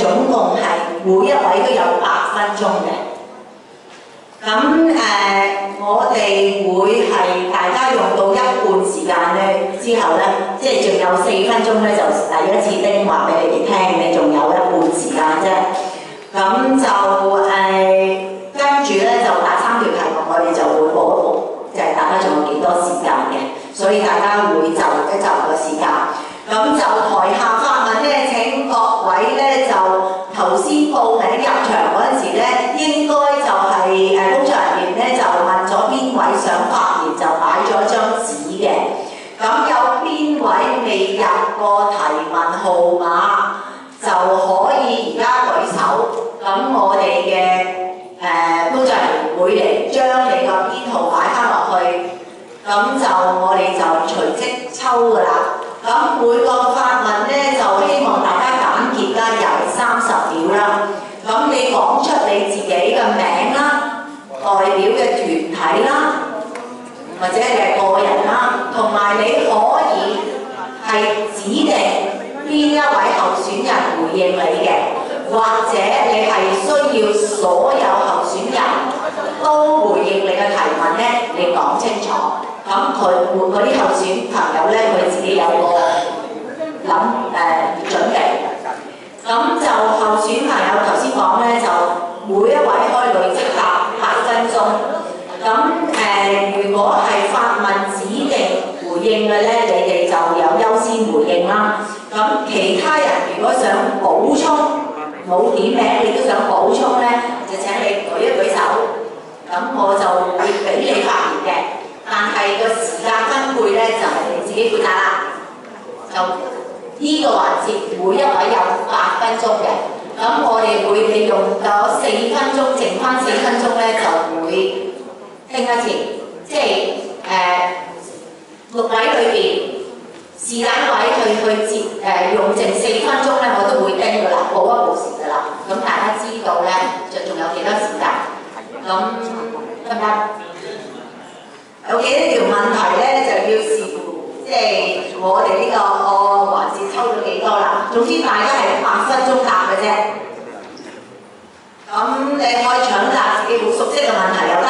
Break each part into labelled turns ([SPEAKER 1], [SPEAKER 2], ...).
[SPEAKER 1] 總共係每一位都有8分鐘嘅。咁我哋會係大家用到一半時間咧，之後咧，即係仲有4分鐘咧，就第一次叮話俾你哋聽，你仲有一半時間啫。咁就跟住咧就打3條題目，我哋就會報一報，就係大家仲有幾多時間嘅，所以大家會就一就個時間。咁就台下發問咧，請各位咧就頭先報名入場嗰陣時咧，應該就係工作人員咧就問咗邊位想發言，就擺咗張紙嘅。咁有邊位未入過提問號碼，就可以而家舉手。咁我哋嘅工作人員會嚟將你個編號擺翻落去，咁就我哋就隨即抽㗎啦。咁每個發問咧，就希望大家簡潔啦，由30秒啦。咁你講出你自己嘅名啦，代表嘅團體啦，或者你係個人啦，同埋你可以係指定邊一位候選人回應你嘅，或者你係需要所有候選人都回應你嘅提問咧，你講清楚。咁佢嗰啲候選朋友咧，佢自己有個準備。咁就候選朋友頭先講咧，就每一位可以累積8分鐘。咁如果係發問指定回應嘅咧，你哋就有優先回應啦。咁其他人如果想補充，冇點名你都想補充咧，就請你舉一舉手。咁我就會俾你發言嘅。但係個時間分配咧就係你自己負責啦。就呢個環節每一位有8分鐘嘅，咁我哋會利用咗4分鐘，剩翻4分鐘咧就會聽一次，即係6位裏邊是但位去接用剩4分鐘咧，我都會叮㗎啦，報一報時㗎啦。咁大家知道咧，就仲有幾多時間？咁得唔得？有幾多條問題咧，就要視乎即係我哋呢個環節抽咗幾多啦。總之大家係8分鐘答嘅啫。咁你可以搶答自己好熟悉嘅問題又得，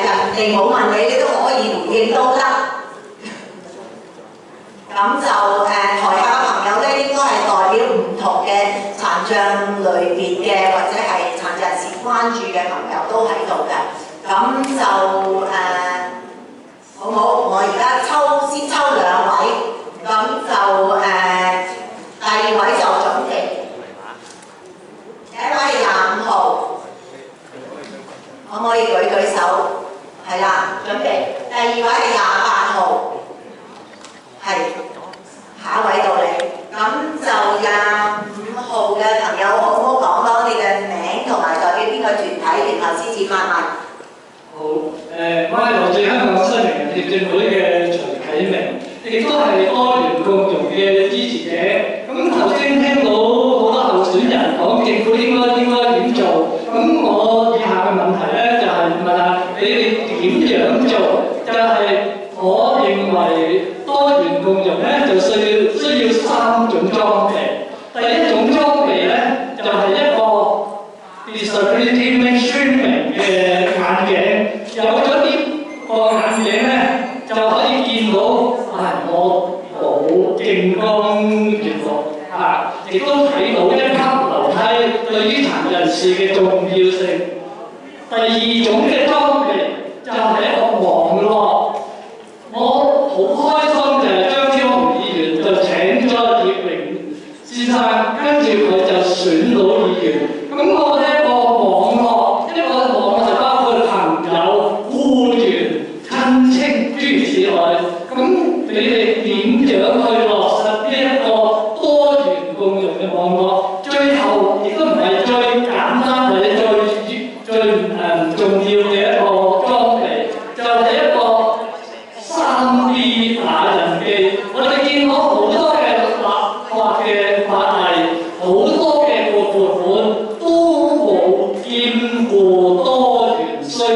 [SPEAKER 1] 人哋冇問你，你都可以回應都得。咁就台下嘅朋友咧，應該係代表唔同嘅殘障類別嘅，或者係殘疾人士關注嘅朋友都喺度嘅。咁就好冇？我而家先抽2位，咁就第2位就準備。第1位係25號，可唔可以舉手？係啦，準備。第2位係28號，係下一位到你。咁就25號嘅朋友，可唔可以講多你嘅名同埋代表邊個團體，然後先至發問？
[SPEAKER 2] 好，我係來自香港失明人協進會嘅徐啟明，亦都係多元共融嘅支持者。咁頭先聽到好多候選人講政府應該點做，咁我以下嘅問題咧就係問下你哋點樣做？就係我認為多元共融咧就需要3種裝備。第一種裝備咧就係一個 disability mainstreaming 嘅眼鏡。有咗呢個眼鏡咧，就可以見到我冇勁光閲讀亦都睇到1級樓梯對於殘人士嘅重要性。第2種嘅裝備就係一個網絡。我好開心就係張超雄議員就請咗葉榮先生，跟住佢就選到議員。咁我呢個網絡就包括朋友、僱員、親戚諸如此類。咁你哋點樣去落實呢一個多元共融嘅網絡？最後亦都唔係最簡單或者最唔重要嘅一個裝備，就係一個3D 打印機。我哋見到好多嘅立法嘅法例，好多嘅撥款都冇兼顧多元需要。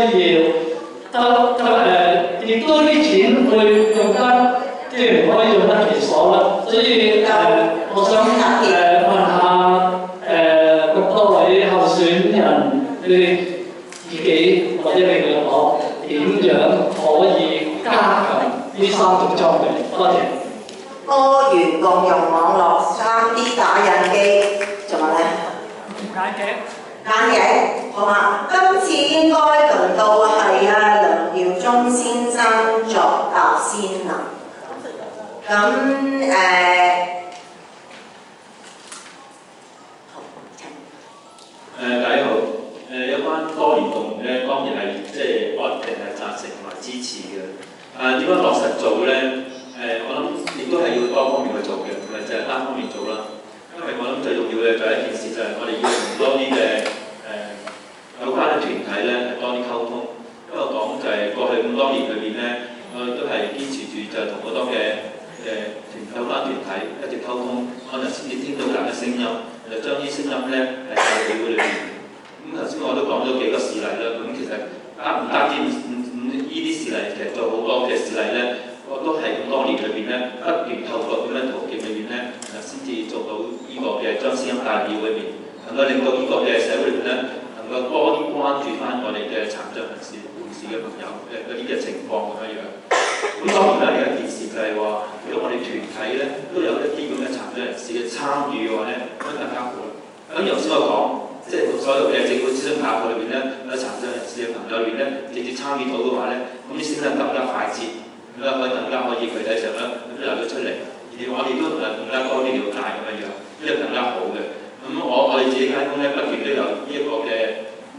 [SPEAKER 2] 亦都啲錢會用得，即係唔可以用得其所啦。所以我想問下你哋自己或者你哋我點樣可以加強呢3種裝備？多謝。
[SPEAKER 1] 多元共用網絡、3D 打印機，仲有咧？眼鏡，好嘛？今次應該輪到係梁耀忠先生作答先啦。咁
[SPEAKER 3] 大家好，有關多元共用咧，當然係我一定係贊成同埋支持嘅。點樣落實做咧？我諗亦都係要多方面去做嘅，唔係淨係單方面做啦。因為我諗最重要嘅就係一件事，就係我哋要同多啲嘅有關嘅團體咧係多啲溝通。因為我講就係過去咁多年裏邊咧，我哋都係堅持住就係同好多嘅有關團體一直溝通，可能先至聽到人嘅聲音，就將啲聲音咧係帶到會裏邊。咁頭先我都講咗幾個事例啦，咁其實唔單止呢啲事例，其實做好多嘅事例咧。我都係咁多年裏邊咧，不斷透過咁樣途徑裏邊咧，先至做到呢個嘅將聲音帶到裏邊，能夠令到呢個嘅社會裏邊咧，能夠多啲關注翻我哋嘅殘障人士、護士嘅朋友嘅嗰啲嘅情況咁樣樣。咁當然啦，呢一件事就係話，如果我哋團體咧都有一啲咁嘅殘障人士嘅參與嘅話咧，咁更加好啦。咁頭先我講，即係所有嘅政府諮詢架構裏邊咧，有殘障人士嘅朋友裏邊咧，直接參與到嘅話咧，咁啲聲音更加快捷。更加可以具體上咧，咁流咗出嚟，而我哋都更加多啲了解咁樣樣，呢個更加好嘅。咁我哋自己間工咧，不斷都有呢一個嘅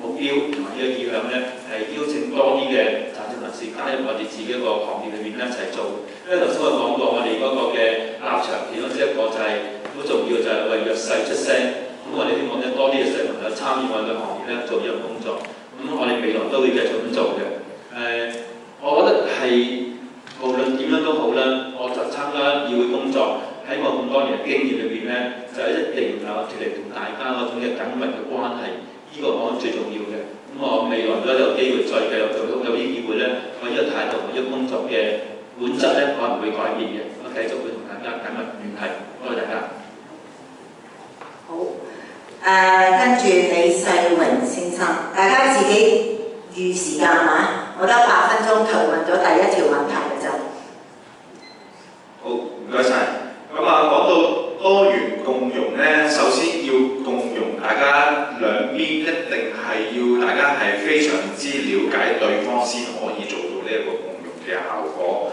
[SPEAKER 3] 目標同埋呢個意向咧，係邀請多啲嘅殘障人士加入我哋自己一個行業裏面一齊做。因為頭先我講過，我哋嗰個嘅立場其中一個就係好重要，就係為弱勢出聲。咁我哋希望咧多啲嘅社朋友參與我哋嘅行業咧做呢個工作。咁我哋未來都會繼續咁做嘅。我覺得係。無論點樣都好啦，我就參加議會工作，喺我咁多年嘅經驗裏邊咧，就一定有脫離同大家嗰種嘅緊密嘅關係，呢個我覺得最重要嘅。咁我未來如果有機會再繼續做到有啲議會咧，我呢個態度同呢個工作嘅本質咧，我唔會改變嘅，我繼續會同大家緊密聯繫。多謝大家。
[SPEAKER 1] 好，跟住李世榮先生，大家自己預時間嚇，我得8分鐘提問咗第一條問題嘅啫。
[SPEAKER 4] 好，唔該晒。咁講到多元共融咧，首先要共融，大家兩邊一定係要大家係非常之了解對方先可以做到呢一個共融嘅效果。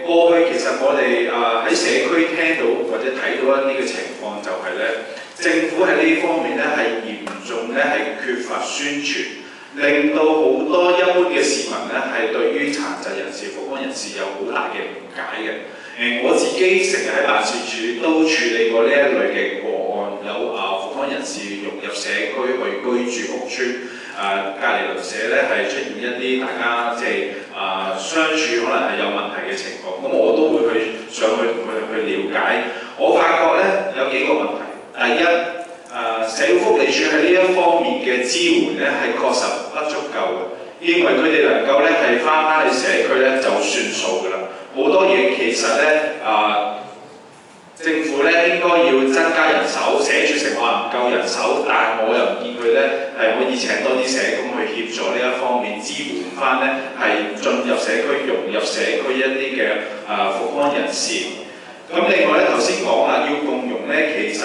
[SPEAKER 4] 過去其實我哋喺社區聽到或者睇到一啲嘅情況，就係咧，政府喺呢方面咧係嚴重咧係缺乏宣傳。令到好多一般嘅市民咧係對於殘疾人士、復康人士有好大嘅誤解嘅。我自己成日喺辦事處都處理過呢一類嘅個案，有復康人士融入社區去居住屋邨，隔離鄰舍咧係出現一啲大家相處可能係有問題嘅情況，咁我都會上去同佢哋去了解。我發覺咧有幾個問題，第一。社會福利署喺呢一方面嘅支援咧係確實不足夠嘅，認為佢哋能夠咧係翻去社區咧就算數㗎啦。好多嘢其實咧政府咧應該要增加人手，寫住成話唔夠人手，但係我又唔見佢咧係可以請多啲社工去協助呢一方面支援翻咧係進入社區、融入社區一啲嘅復康人士。咁另外咧頭先講啦，要共融咧，其實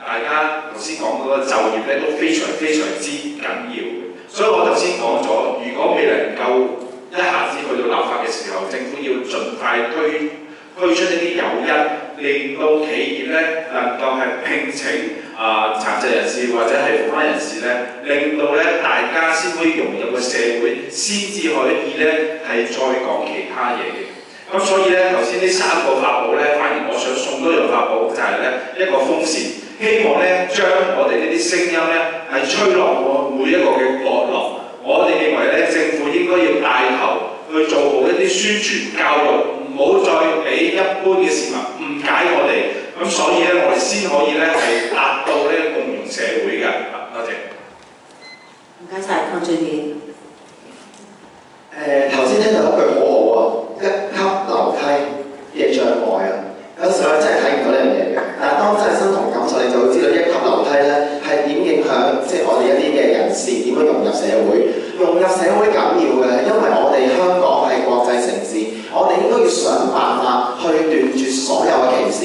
[SPEAKER 4] 大家頭先講嗰個就業咧都非常之緊要嘅，所以我頭先講咗，如果未能夠一下子去到立法嘅時候，政府要盡快推出一啲誘因，令到企業咧能夠係聘請殘疾人士或者係復康人士咧，令到咧大家先可以融入個社會，先至可以咧係再講其他嘢嘅。咁所以咧頭先呢3個法寶咧，反而我想送多樣法寶，就係咧一個風扇。希望咧將我哋呢啲聲音咧係吹落每一個嘅角落。我哋認為咧政府應該要帶頭去做好一啲宣傳教育，唔好再俾一般嘅市民誤解我哋。咁所以咧我哋先可以咧係達到呢個共融社會嘅。多謝。
[SPEAKER 1] 唔該晒，鄺俊宇。
[SPEAKER 5] 頭先聽到一句好好啊，一級樓梯嘅障礙啊。有時候真係睇唔到呢樣嘢嘅，但係當真係身同感受，你就會知道一級樓梯咧係點影響我哋一啲嘅人士士點樣融入社會。融入社會緊要嘅，因為我哋香港係國際城市，我哋應該要想辦法去斷絕所有嘅歧視，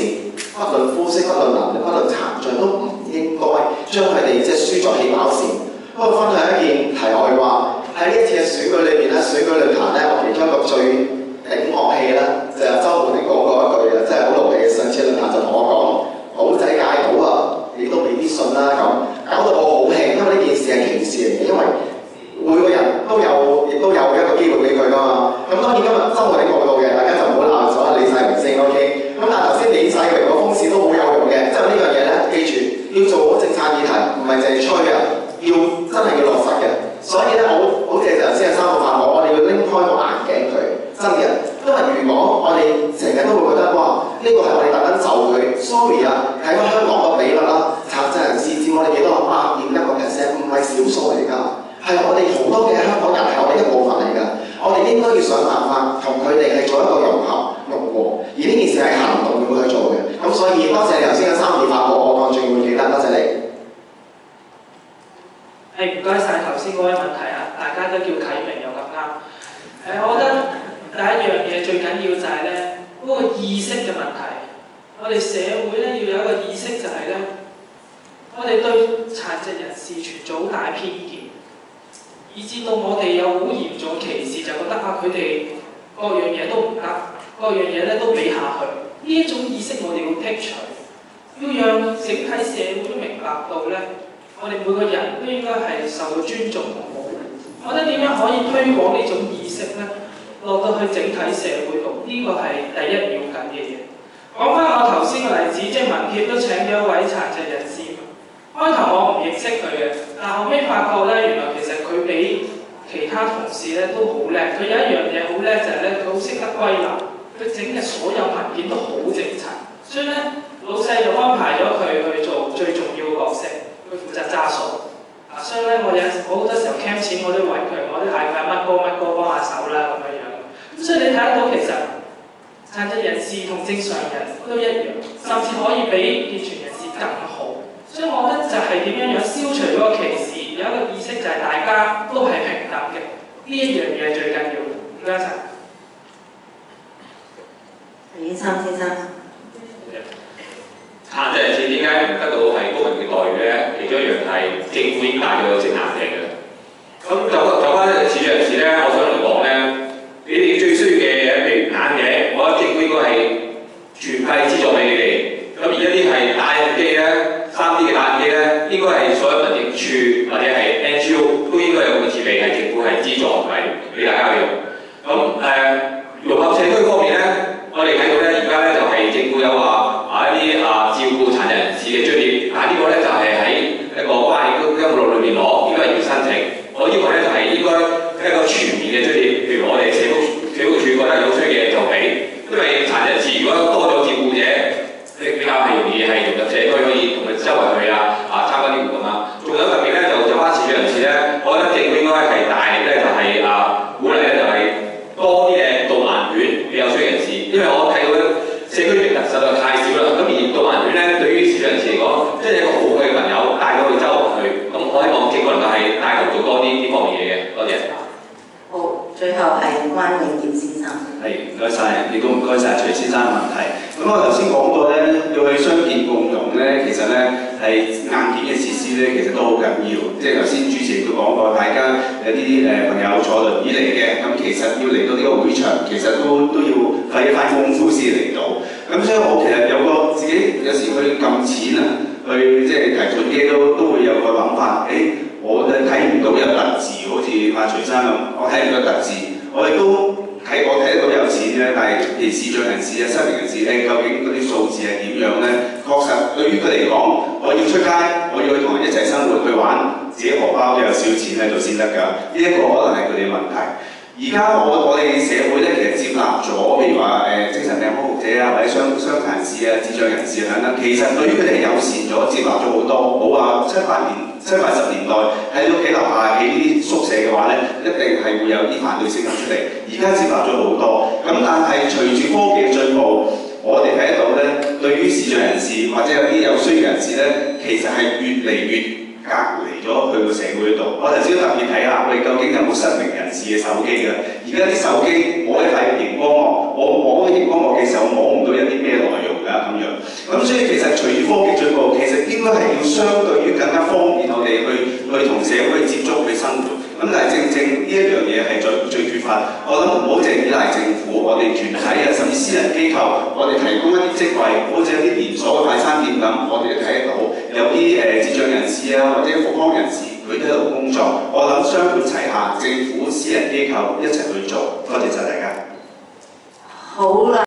[SPEAKER 5] 不論膚色、不論能力、不論殘障，都唔應該將佢哋即係輸在起跑線。不過分享一件題外話，喺呢一次嘅選舉裏邊咧，選舉論壇咧，我其中一個最頂樂器咧，就係周浩鼎講過一句嘅，真係好勞氣嘅。上次論壇就同我講，好仔戒賭啊，你都未必信啦咁，搞到我好興，因為呢件事係歧視嚟嘅，因為每個人都有，亦都有一個機會俾佢噶嘛。咁當然今日周浩鼎講到嘅，大家就唔好鬧咗李世榮先 OK。咁但係頭先李世榮個風扇都好有用嘅，即係呢樣嘢咧，記住要做好政策議題，唔係淨係吹啊，要真係要落實嘅。所以咧，好似頭先係三個法學，我哋要拎開個眼鏡佢，真嘅。因為如果我哋成日都會覺得哇，呢個係我哋特登就佢 ，sorry 啊，睇翻香港個比率啦，殘疾人士佔我哋幾多8.1%，唔係少數嚟㗎。係我哋好多嘅香港人係我哋一部分嚟㗎，我哋應該要想辦法同佢哋係做一個融合融和，而呢件事係行動要去做嘅。咁所以多謝你頭先嘅3個法學，我當仲會記得，多謝你。
[SPEAKER 6] 唔該晒頭先嗰位問題啊，大家都叫啟明又咁啱。我覺得第一樣嘢最緊要就係咧嗰個意識嘅問題。我哋社會咧要有一個意識就係咧，我哋對殘疾人士存在好大偏見。以至到我哋有好嚴重歧視，就覺得啊佢哋各樣嘢都唔得，各樣嘢咧都比下去。呢一種意識我哋要剔除，要讓整體社會都明白到咧，我哋每個人都應該係受到尊重同保護。我覺得點樣可以推廣呢種意識咧，落到去整體社會度，呢個係第一要緊嘅嘢。講翻我頭先嘅例子，即係民協都請咗一位殘疾人士。開頭我唔認識佢嘅，但後尾發覺咧，原來其實佢比其他同事咧都好叻。佢有一樣嘢好叻就係咧，佢好識得歸納，佢整嘅所有文件都好整齊。所以咧，老細就安排咗佢去做最重要嘅角色，佢負責揸數。所以咧，我好多時候 camp 錢我都揾佢，我都嗌佢乜哥幫下手啦咁樣。咁所以你睇得到其實殘疾人士同正常人都一樣，甚至可以比健全人士更好。所以我覺得就係點樣消除嗰個歧視，有一個意識就係大家都係平等嘅，呢一樣嘢最緊要。唔該晒。
[SPEAKER 1] 李生先生，
[SPEAKER 3] 殘疾人士點解唔得到係公民嘅待遇咧？其中一樣係政府已經戴咗隻眼鏡嘅。咁就翻視障人士咧，我想嚟講咧，你哋最需要嘅譬如眼鏡，我覺得政府應該係全費資助俾你哋。咁而一啲係打印機咧，3D 嘅打印機咧，應該係所有民政處或者係 NGO 都應該有咁嘅設備，係政府係資助同埋俾大家用。咁融合社區方面咧，我哋睇到咧，而家咧就係政府有話一啲照顧殘疾人士嘅津貼，但係呢個咧就係喺一個關愛基金路裏面攞，應該係要申請。我要求咧就係應該一個全面嘅津貼，譬如我哋社福處覺得有需嘅就俾，因為殘疾人士如果多咗照顧者。比較係容易係融入社區，可以同佢周圍去參加啲活動啊。仲有特別咧，就翻視障人士咧，我覺得政府應該係大力咧，就係鼓勵咧，就係多啲嘅導盲犬俾有需要人士，因為我睇到咧社區名額實在太少啦。咁而導盲犬咧，對於視障人士嚟講，真係一個好嘅朋友，帶到佢周圍去。咁我希望政府能夠係帶頭做多啲呢方面嘢嘅。多謝。
[SPEAKER 1] 好，最後係關永傑先生。
[SPEAKER 7] 係，唔該晒，亦都唔該晒徐先生嘅問題。咁我頭先講過咧，要去傷健共融咧，其實咧係硬件嘅設施咧，其實都好緊要。即係頭先主持亦都講過，大家有啲朋友坐輪椅嚟嘅，咁其實要嚟到呢個會場，其實都要費一番功夫先嚟到。咁所以我其實有個自己有時去撳錢啊，去即係提款機都會有個諗法，我睇唔到有特字，好似阿徐生咁，我睇唔到特字，我亦都睇得到有錢咧，但係譬如視障人士啊、失明人士咧，究竟嗰啲數字係點樣咧？確實對於佢嚟講，我要出街，我要去同人一齊生活去玩，自己荷包都有少錢喺度先得㗎。呢一個可能係佢哋嘅問題。而家我哋社會咧，其實接納咗，譬如話精神病康復者啊，或者傷殘人士啊、智障人士等等，其實對於佢哋友善咗，接納咗好多。冇話70、80年代喺屋企樓下起呢啲宿舍嘅話咧，一定係會有啲反對聲音出嚟。而家接納咗好多，咁但係隨住科技嘅進步，我哋睇得到咧，對於視障人士或者有啲有需要人士咧，其實係越嚟越隔離咗去個社會度。我頭先特別睇下，喂，究竟有冇失明人士嘅手機㗎？而家啲手機我一睇熒光幕，我摸熒光幕嘅時候，摸唔到一啲咩內容㗎咁樣。咁所以其實隨住科技進步，其實應該係要相對於更加方便我哋去同社會接觸去生活。咁但係正呢一樣嘢係最缺乏。我諗唔好淨係依賴政府，我哋團體啊，甚至私人機構，我哋提供一啲職位，好似一啲連鎖嘅快餐店咁，我哋都睇得到有啲智障人士啊，或者復康人士，佢都喺度工作。我諗雙管齊下，政府、私人機構一齊去做。多謝晒大家。
[SPEAKER 1] 好啦。